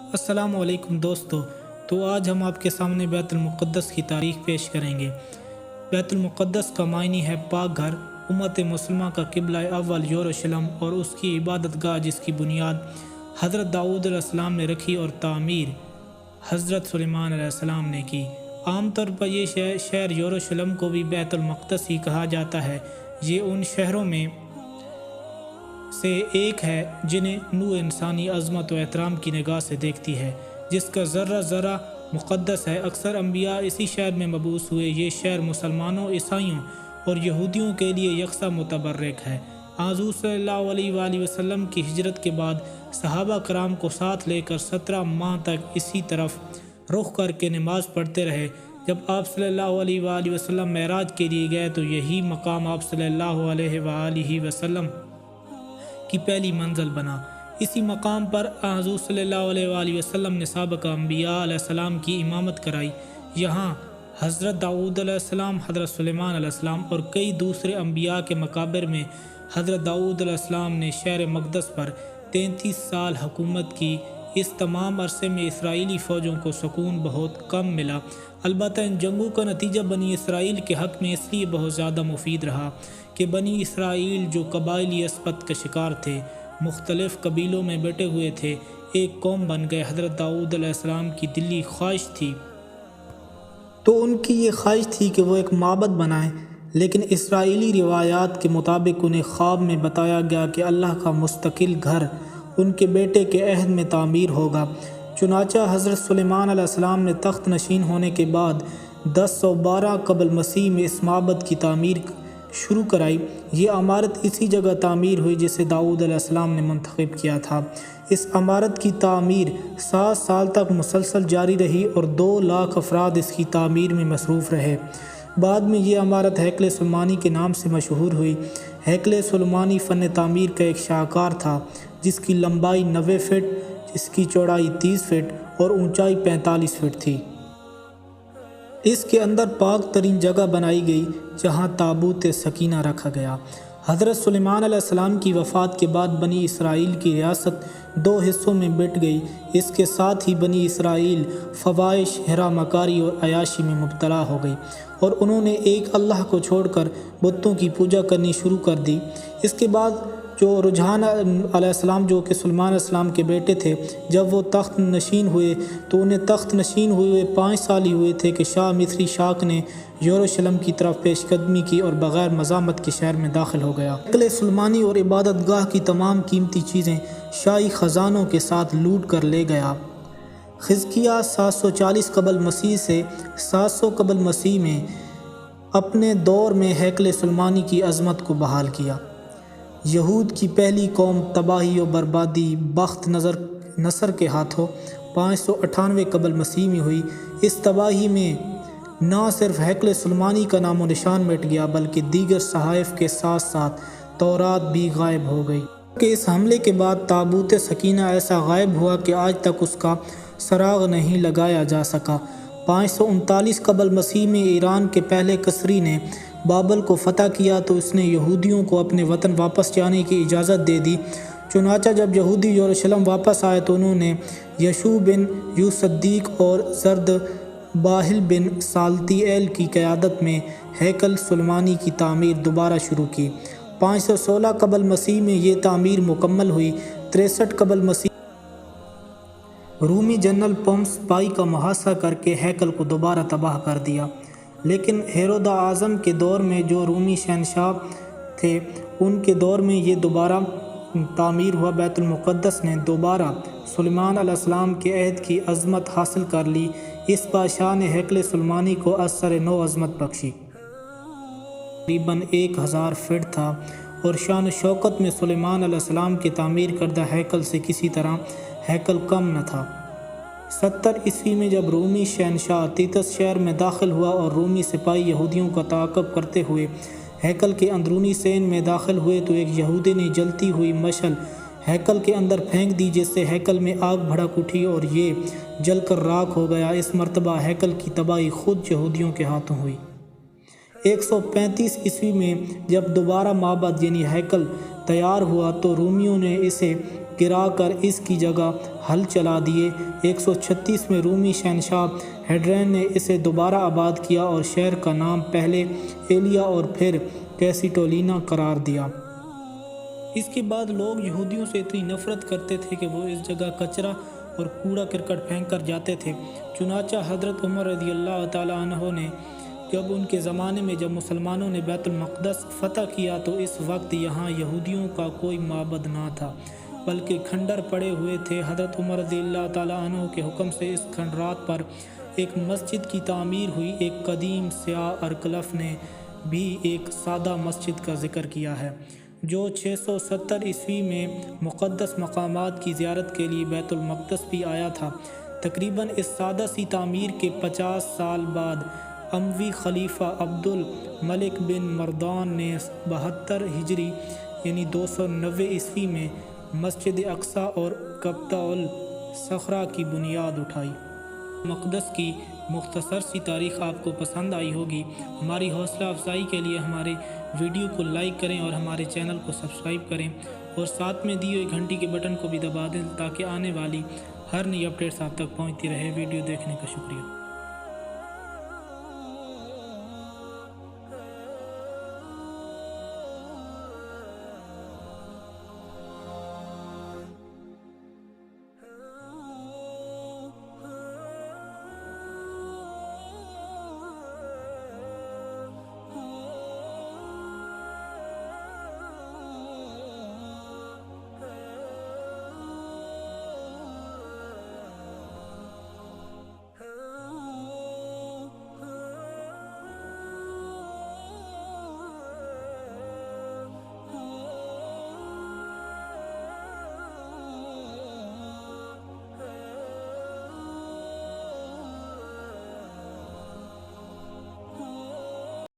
السلام علیکم دوستو، تو آج ہم آپ کے سامنے بیت المقدس کی تاریخ پیش کریں گے۔ بیت المقدس کا معنی ہے پاک گھر۔ امت مسلمہ کا قبلہ اول یروشلم اور اس کی عبادت گاہ جس کی بنیاد حضرت داؤد علیہ السلام نے رکھی اور تعمیر حضرت سلیمان علیہ السلام نے کی۔ عام طور پر یہ شہر یروشلم کو بھی بیت المقدس ہی کہا جاتا ہے۔ یہ ان شہروں میں سے ایک ہے جنہیں نوع انسانی عظمت و احترام کی نگاہ سے دیکھتی ہے، جس کا ذرہ ذرہ مقدس ہے۔ اکثر انبیاء اسی شہر میں مبعوث ہوئے۔ یہ شہر مسلمانوں، عیسائیوں اور یہودیوں کے لیے یکساں متبرک ہے۔ حضور صلی اللہ علیہ وآلہ وسلم کی ہجرت کے بعد صحابہ کرام کو ساتھ لے کر 17 ماہ تک اسی طرف رخ کر کے نماز پڑھتے رہے۔ جب آپ صلی اللہ علیہ وآلہ وسلم معراج کے لیے گئے تو یہی مقام آپ صلی اللہ علیہ وآلہ وسلم کی پہلی منزل بنا۔ اسی مقام پر حضور صلی اللہ علیہ وآلہ وسلم نے سابقہ انبیاء علیہ السلام کی امامت کرائی۔ یہاں حضرت داؤد علیہ السلام، حضرت سلیمان علیہ السلام اور کئی دوسرے انبیاء کے مقابر میں حضرت داؤد علیہ السلام نے شہر مقدس پر 33 سال حکومت کی۔ اس تمام عرصے میں اسرائیلی فوجوں کو سکون بہت کم ملا۔ البتہ ان جنگوں کا نتیجہ بنی اسرائیل کے حق میں اس لیے بہت زیادہ مفید رہا کہ بنی اسرائیل جو قبائلی اسپت کا شکار تھے، مختلف قبیلوں میں بٹے ہوئے تھے، ایک قوم بن گئے۔ حضرت داؤد علیہ السلام کی دلی خواہش تھی تو ان کی یہ خواہش تھی کہ وہ ایک معبد بنائیں، لیکن اسرائیلی روایات کے مطابق انہیں خواب میں بتایا گیا کہ اللہ کا مستقل گھر ان کے بیٹے کے عہد میں تعمیر ہوگا۔ چنانچہ حضرت سلیمان علیہ السلام نے تخت نشین ہونے کے بعد 1012 قبل مسیح میں اس معبد کی تعمیر شروع کرائی۔ یہ عمارت اسی جگہ تعمیر ہوئی جسے داؤد علیہ السلام نے منتخب کیا تھا۔ اس عمارت کی تعمیر 7 سال تک مسلسل جاری رہی اور 2 لاکھ افراد اس کی تعمیر میں مصروف رہے۔ بعد میں یہ عمارت ہیکل سلیمانی کے نام سے مشہور ہوئی۔ ہیکل سلیمانی فن تعمیر کا ایک شاہکار تھا جس کی لمبائی 90 فٹ، جس کی چوڑائی 30 فٹ اور اونچائی 45 فٹ تھی۔ اس کے اندر پاک ترین جگہ بنائی گئی جہاں تابوت سکینہ رکھا گیا۔ حضرت سلیمان علیہ السلام کی وفات کے بعد بنی اسرائیل کی ریاست 2 حصوں میں بٹ گئی۔ اس کے ساتھ ہی بنی اسرائیل فواحش، حرام مکاری اور عیاشی میں مبتلا ہو گئی اور انہوں نے ایک اللہ کو چھوڑ کر بتوں کی پوجا کرنی شروع کر دی۔ اس کے بعد جو رجحان علیہ السلام جو کہ سلیمان علیہ السلام کے بیٹے تھے، جب وہ تخت نشین ہوئے تو انہیں تخت نشین ہوئے 5 سال ہی ہوئے تھے کہ شاہ مصری شاک نے یروشلم کی طرف پیش قدمی کی اور بغیر مزاحمت کے شہر میں داخل ہو گیا۔ ہیکل سلیمانی اور عبادت گاہ کی تمام قیمتی چیزیں شاہی خزانوں کے ساتھ لوٹ کر لے گیا۔ حزقیہ 740 قبل مسیح سے 700 قبل مسیح میں اپنے دور میں ہیکل سلیمانی کی عظمت کو بحال کیا۔ یہود کی پہلی قوم تباہی و بربادی بخت نصر کے ہاتھوں 598 قبل مسیح میں ہوئی۔ اس تباہی میں نہ صرف ہیکل سلیمانی کا نام و نشان مٹ گیا بلکہ دیگر صحائف کے ساتھ ساتھ تورات بھی غائب ہو گئی۔ کہ اس حملے کے بعد تابوت سکینہ ایسا غائب ہوا کہ آج تک اس کا سراغ نہیں لگایا جا سکا۔ 539 قبل مسیح میں ایران کے پہلے کسری نے بابل کو فتح کیا تو اس نے یہودیوں کو اپنے وطن واپس جانے کی اجازت دے دی۔ چنانچہ جب یہودی یروشلم واپس آئے تو انہوں نے یشوع بن یوصدیق اور زرد باہل بن سالتیئیل کی قیادت میں ہیکل سلیمانی کی تعمیر دوبارہ شروع کی۔ 516 قبل مسیح میں یہ تعمیر مکمل ہوئی۔ 63 قبل مسیح رومی جنرل پومس پائی کا محاصرہ کر کے ہیکل کو دوبارہ تباہ کر دیا، لیکن ہیرود اعظم کے دور میں جو رومی شہنشاہ تھے ان کے دور میں یہ دوبارہ تعمیر ہوا۔ بیت المقدس نے دوبارہ سلیمان علیہ السلام کے عہد کی عظمت حاصل کر لی۔ اس بادشاہ نے ہیکل سلیمانی کو اثر نو عظمت بخشی۔ تقریباً 1000 فٹ تھا اور شان و شوکت میں سلیمان علیہ السلام کے تعمیر کردہ ہیکل سے کسی طرح ہیکل کم نہ تھا۔ 70 عیسوی میں جب رومی شہنشاہ تیتس شہر میں داخل ہوا اور رومی سپاہی یہودیوں کا تعاقب کرتے ہوئے ہیکل کے اندرونی سین میں داخل ہوئے تو ایک یہودی نے جلتی ہوئی مشعل ہیکل کے اندر پھینک دی جس سے ہیکل میں آگ بھڑک اٹھی اور یہ جل کر راکھ ہو گیا۔ اس مرتبہ ہیکل کی تباہی خود یہودیوں کے ہاتھوں ہوئی۔ 135 عیسوی میں جب دوبارہ معبد یعنی ہیکل تیار ہوا تو رومیوں نے اسے گرا کر اس کی جگہ ہل چلا دیے۔ 136 میں رومی شہنشاہ ہیڈرین نے اسے دوبارہ آباد کیا اور شہر کا نام پہلے ایلیا اور پھر کیسیٹولینا قرار دیا۔ اس کے بعد لوگ یہودیوں سے اتنی نفرت کرتے تھے کہ وہ اس جگہ کچرا اور کوڑا کرکٹ پھینک کر جاتے تھے۔ چنانچہ حضرت عمر رضی اللہ تعالیٰ عنہ نے جب ان کے زمانے میں جب مسلمانوں نے بیت المقدس فتح کیا تو اس وقت یہاں یہودیوں کا کوئی معبد نہ تھا بلکہ کھنڈر پڑے ہوئے تھے۔ حضرت عمر رضی اللہ تعالیٰ عنہ کے حکم سے اس کھنڈرات پر ایک مسجد کی تعمیر ہوئی۔ ایک قدیم سیاہ ارکلف نے بھی ایک سادہ مسجد کا ذکر کیا ہے جو 670 عیسوی میں مقدس مقامات کی زیارت کے لیے بیت المقدس بھی آیا تھا۔ تقریباً اس سادہ سی تعمیر کے 50 سال بعد اموی خلیفہ عبد الملک بن مردان نے 72 ہجری یعنی 290 عیسوی میں مسجد اقصیٰ اور قبۃ الصخرہ کی بنیاد اٹھائی۔ مقدس کی مختصر سی تاریخ آپ کو پسند آئی ہوگی۔ ہماری حوصلہ افزائی کے لیے ہمارے ویڈیو کو لائک کریں اور ہمارے چینل کو سبسکرائب کریں اور ساتھ میں دی ہوئی گھنٹی کے بٹن کو بھی دبا دیں تاکہ آنے والی ہر نئی اپڈیٹس آپ تک پہنچتی رہے۔ ویڈیو دیکھنے کا شکریہ۔